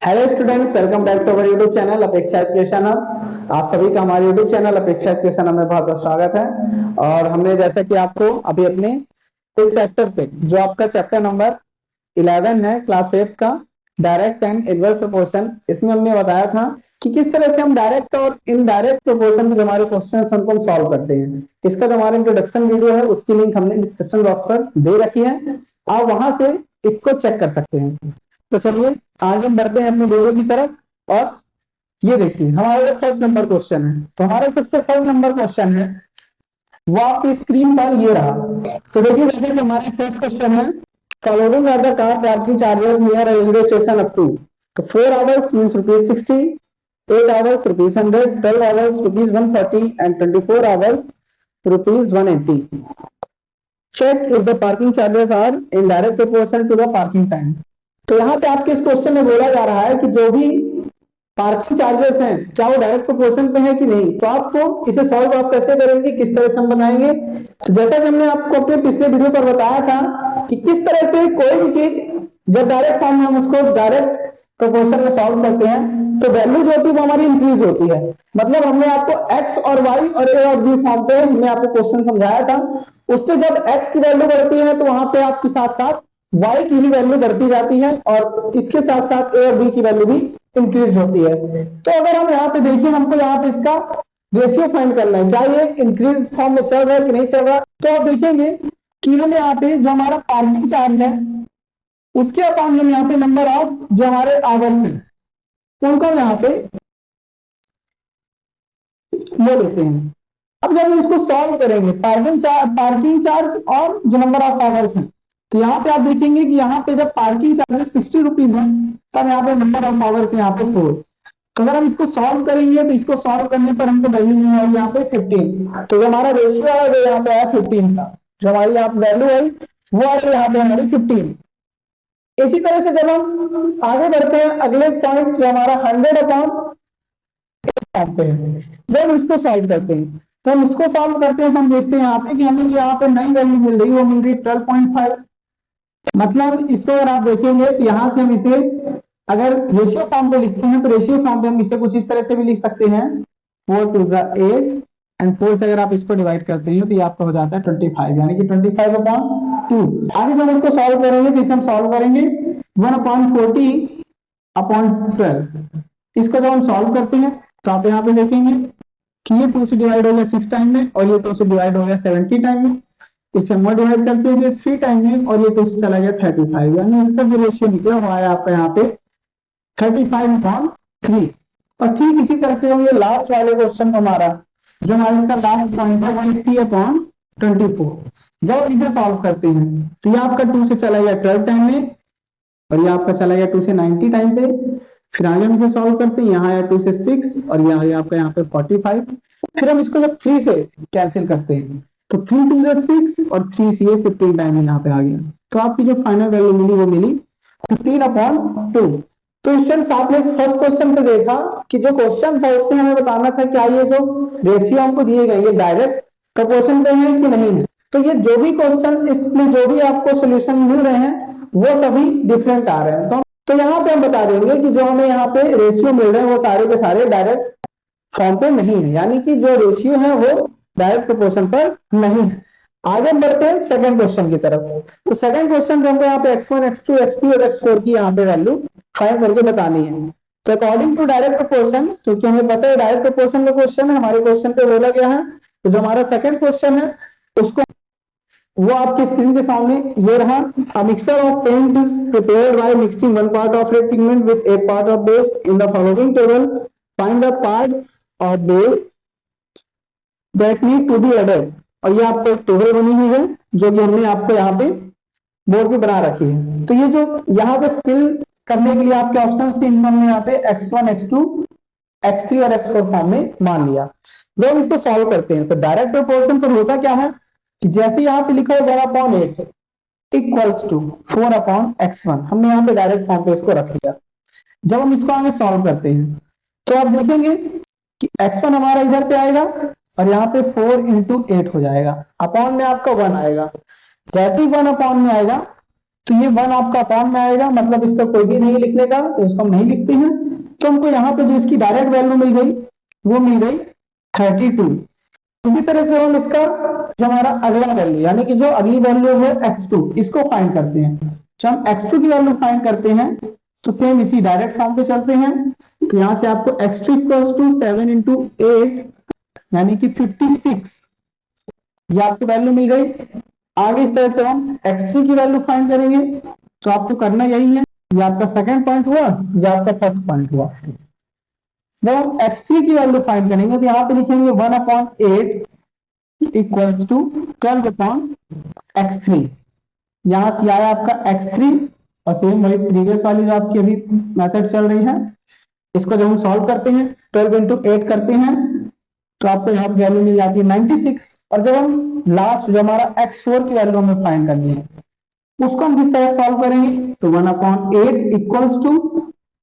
Hello students, welcome back to our YouTube channel Apeksha education. आप सभी का हमारे यूट्यूब चैनल अपेक्षा एजुकेशन में बहुत बहुत स्वागत है। और हमने जैसा कि आपको अभी अपने इस चैप्टर पे जो आपका चैप्टर नंबर 11 है क्लास 8 का डायरेक्ट एंड इनवर्स प्रोपोर्शन, इसमें हमने बताया था कि किस तरह से हम डायरेक्ट और इनडायरेक्ट प्रोपोर्शन में जो हमारे क्वेश्चन है उनको हम सॉल्व करते हैं। इसका जो हमारा इंट्रोडक्शन वीडियो है उसकी लिंक हमने डिस्क्रिप्शन बॉक्स पर दे रखी है, आप वहां से इसको चेक कर सकते हैं। तो चलिए आगे हम बढ़ते हैं अपने वीडियो की तरफ। और ये देखिए हमारा जो फर्स्ट नंबर क्वेश्चन है, तो हमारा सबसे फर्स्ट नंबर क्वेश्चन है वो आपकी स्क्रीन पर ये रहा। तो देखिए जैसे कि हमारे फर्स्ट क्वेश्चन है, following are the car parking charges near railway station up to. तो 4 hours means ₹60, 8 hours ₹100, 12 hours ₹140 and 24 hours ₹180। Check if the parking charges are in direct proportion to the parking time. तो यहाँ पे आपके इस question में बोला जा रहा है कि जो भी पार्किंग चार्जेस हैं क्या वो डायरेक्ट प्रोपोर्शन पे है कि नहीं। तो आपको इसे सॉल्व आप कैसे करेंगे, किस तरह से हम बनाएंगे। तो जैसा कि हमने आपको अपने पिछले वीडियो पर बताया था कि किस तरह से कोई भी चीज जब डायरेक्ट फॉर्म में हम उसको डायरेक्ट प्रोपोर्शन में सॉल्व करते हैं तो वैल्यू जो होती है वो हमारी इंक्रीज होती है। मतलब हमने आपको एक्स और वाई और ए और बी फॉर्म पे हमने आपको क्वेश्चन समझाया था, उस पर जब एक्स की वैल्यू बढ़ती है तो वहां पे आपके साथ साथ वाई की भी वैल्यू बढ़ती जाती है और इसके साथ साथ ए और बी की वैल्यू भी इंक्रीज होती है। तो अगर हम यहाँ पे देखिए, हमको यहाँ पे इसका रेशियो फाइंड करना है, क्या ये इंक्रीज फॉर्म में चल रहा है कि नहीं चल रहा। तो आप देखेंगे कि हम यहाँ पे जो हमारा पार्किंग चार्ज है उसके अकाउंट में यहाँ पे नंबर ऑफ जो हमारे आवर्स है उनको हम यहाँ पे ले लेते हैं। अब जब हम इसको सॉल्व करेंगे पार्किंग चार्ज और जो नंबर ऑफ आवर्स है, तो यहाँ पे आप देखेंगे कि यहाँ पे जब पार्किंग चार्जेस ₹60 है तब यहाँ पे नंबर ऑफ आवर्स यहाँ पे 4। तो अगर हम इसको सॉल्व करेंगे तो इसको सॉल्व करने पर हमको वैल्यू नहीं आएगी यहाँ पे 15। तो जो हमारा रेशियो है वो यहाँ पे आया 15 का, जो हमारी यहाँ पे वैल्यू आई वो आई यहाँ पे हमारी 15। इसी तरह से जब हम आगे बढ़ते हैं अगले पॉइंट जो हमारा 100/8 पे है, जब हम इसको सॉल्व करते हैं तो हम इसको सॉल्व करते हैं तो हम देखते हैं यहाँ पे कि हमें यहाँ पे नई वैल्यू मिल रही है, वो मिल रही है 12.5। मतलब इसको अगर आप देखेंगे तो यहाँ से हम इसे अगर रेशियो फॉर्म पे लिखते हैं तो रेशियो फॉर्म पे हम इसे कुछ इस तरह से भी लिख सकते हैं 4 2 8 एंड 4 से अगर आप इसको डिवाइड करते हैं तो ये आपका हो जाता है 25, यानी कि 25/2। आगे जब हम इसको सॉल्व करेंगे तो इसे हम सॉल्व करेंगे 1/40/12। इसको जब हम सॉल्व करते हैं तो आप यहाँ पे देखेंगे कि ये 2 से डिवाइड हो गया 6 टाइम में और ये 2 से डिवाइड हो गया 70 टाइम में। इसे हम डिवाइड करते हैं 3 टाइम में और ये 2 से चला गया 35, यानी इसका जो रेशियो निकला हुआ है आपका यहाँ पे 35/3। और ठीक इसी तरह से हम ये लास्ट वाले क्वेश्चन को हमारा जो हमारा इसका लास्ट पॉइंट है 180/24, जब हम इसे सॉल्व करते हैं तो ये आपका 2 से चला गया 12 टाइम में और ये आपका चला गया 2 से 90 टाइम पे। फिर आगे हम इसे सॉल्व करते हैं, यहाँ आया 2 से 6 और यहाँ आया आपका यहाँ पे 45। फिर हम इसको जब 3 से कैंसिल करते हैं तो 3 2 6 और 3 से 15 टाइम यहाँ पे आ गया। तो आपकी जो फाइनल वैल्यू मिली वो मिली 15/2। तो स्टूडेंट्स आपने इस फर्स्ट क्वेश्चन पे देखा कि जो क्वेश्चन था उसमें हमें बताना था क्या ये जो रेशियो हमको दिए गए ये डायरेक्ट प्रोपोर्शन पे है कि नहीं है। तो ये जो भी क्वेश्चन इसमें जो भी आपको सोल्यूशन मिल रहे हैं वो सभी डिफरेंट आ रहे हैं। तो यहाँ पे हम बता देंगे कि जो हमें यहाँ पे रेशियो मिल रहे हैं वो सारे के सारे डायरेक्ट फॉर्म पे नहीं है, यानी कि जो रेशियो है वो डायरेक्ट प्रोपोर्शन पर नहीं है। आगे बढ़ते हैं सेकंड क्वेश्चन की तरफ। तो सेकंड क्वेश्चन जो हमको यहाँ पे x1 x2 x3 और x4 की यहाँ पे वैल्यू फाइंड करके बतानी है। तो अकॉर्डिंग टू डायरेक्ट प्रोपोर्शन, क्योंकि हमें पता है डायरेक्ट प्रोपोर्शन का क्वेश्चन है, हमारे क्वेश्चन पे बोला गया है, तो जो हमारा सेकंड क्वेश्चन है उसको वो आपकी स्क्रीन के सामने ये रहा। A mixture of paint is prepared by mixing 1 part of red pigment with 8 part of base in the following table. Find the parts of base that need to be added। और ये आपको एक table बनी हुई है जो कि हमने आपको यहाँ पे बोर्ड पे बना रखी है। तो ये जो यहाँ पे फिल करने के लिए आपके ऑप्शंस थे इनको हमने यहाँ पे x1 x2 x3 और x4 फॉर्म में मान लिया। जब हम इसको सॉल्व करते हैं तो डायरेक्ट प्रोपोर्शन पर होता क्या है कि जैसे यहाँ पे लिखा है 1/8 इक्वल्स टू 4/x1, हमने यहाँ पे डायरेक्ट फॉर्म पे इसको रख लिया। जब हम इसको आगे सॉल्व करते हैं तो आप देखेंगे कि x1 हमारा इधर पे आएगा और यहाँ पे 4 × 8 हो जाएगा, अपॉन में आपका 1 आएगा। जैसे ही 1 अपॉन में आएगा तो ये 1 आपका अपॉन में आएगा, मतलब इसका कोई भी नहीं लिखने का, तो इसको हम नहीं लिखते हैं। तो हमको यहाँ पे जो इसकी डायरेक्ट वैल्यू मिल गई वो मिल गई 32। इसी तरह से हम इसका जो हमारा अगला वैल्यू, यानी कि जो अगली वैल्यू है x2, इसको फाइंड करते हैं। जब हम x2 की वैल्यू फाइंड करते हैं तो सेम इसी डायरेक्ट फॉर्म पे चलते हैं। तो यहां से आपको x2 इक्वल्स टू 7 इंटू 8 यानी कि 56, ये आपको वैल्यू मिल गई। आगे इस तरह से हम x3 की वैल्यू फाइंड करेंगे। तो आपको करना यही है, ये आपका सेकंड पॉइंट हुआ, ये आपका फर्स्ट पॉइंट हुआ। जब हम x3 की वैल्यू फाइंड करेंगे तो यहाँ पे लिखेंगे 1/8 इक्वल्स टू 12/x3। यहां से आया आपका x3, और सेम वही प्रीवियस वाली जो आपकी अभी मेथड चल रही है, इसको जब हम सॉल्व करते हैं 12 इंटू 8 करते हैं तो आपको यहाँ पे वैल्यू मिल जाती है 96। और जब हम लास्ट जो हमारा x4 की वैल्यू हमें फाइंड करनी है, उसको हम किस तरह सॉल्व करेंगे, तो 1/8 equals to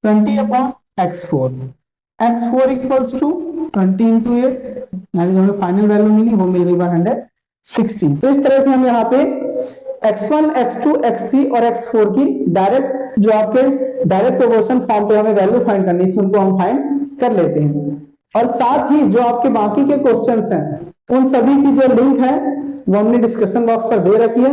20/x4। x4 equals to 20 into 8, यानी जो हमें फाइनल वैल्यू मिली वो मिल गई 116। तो इस तरह से हम यहाँ पे x1, x2, x3 और x4 की डायरेक्ट जो आपके डायरेक्ट प्रोपोर्शन फॉर्म पे हमें वैल्यू फाइंड करनी थी उनको हम फाइंड कर लेते हैं। और साथ ही जो आपके बाकी के क्वेश्चंस हैं उन सभी की जो लिंक है वो हमने डिस्क्रिप्शन बॉक्स पर दे रखी है,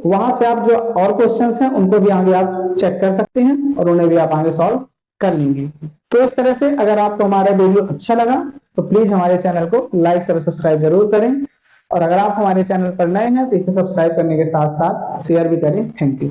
वहां से आप जो और क्वेश्चंस हैं उनको भी आगे आप चेक कर सकते हैं और उन्हें भी आप आगे सॉल्व कर लेंगे। तो इस तरह से अगर आपको हमारा वीडियो अच्छा लगा तो प्लीज हमारे चैनल को लाइक और सब्सक्राइब जरूर करें, और अगर आप हमारे चैनल पर नए हैं तो इसे सब्सक्राइब करने के साथ साथ शेयर भी करें। Thank you.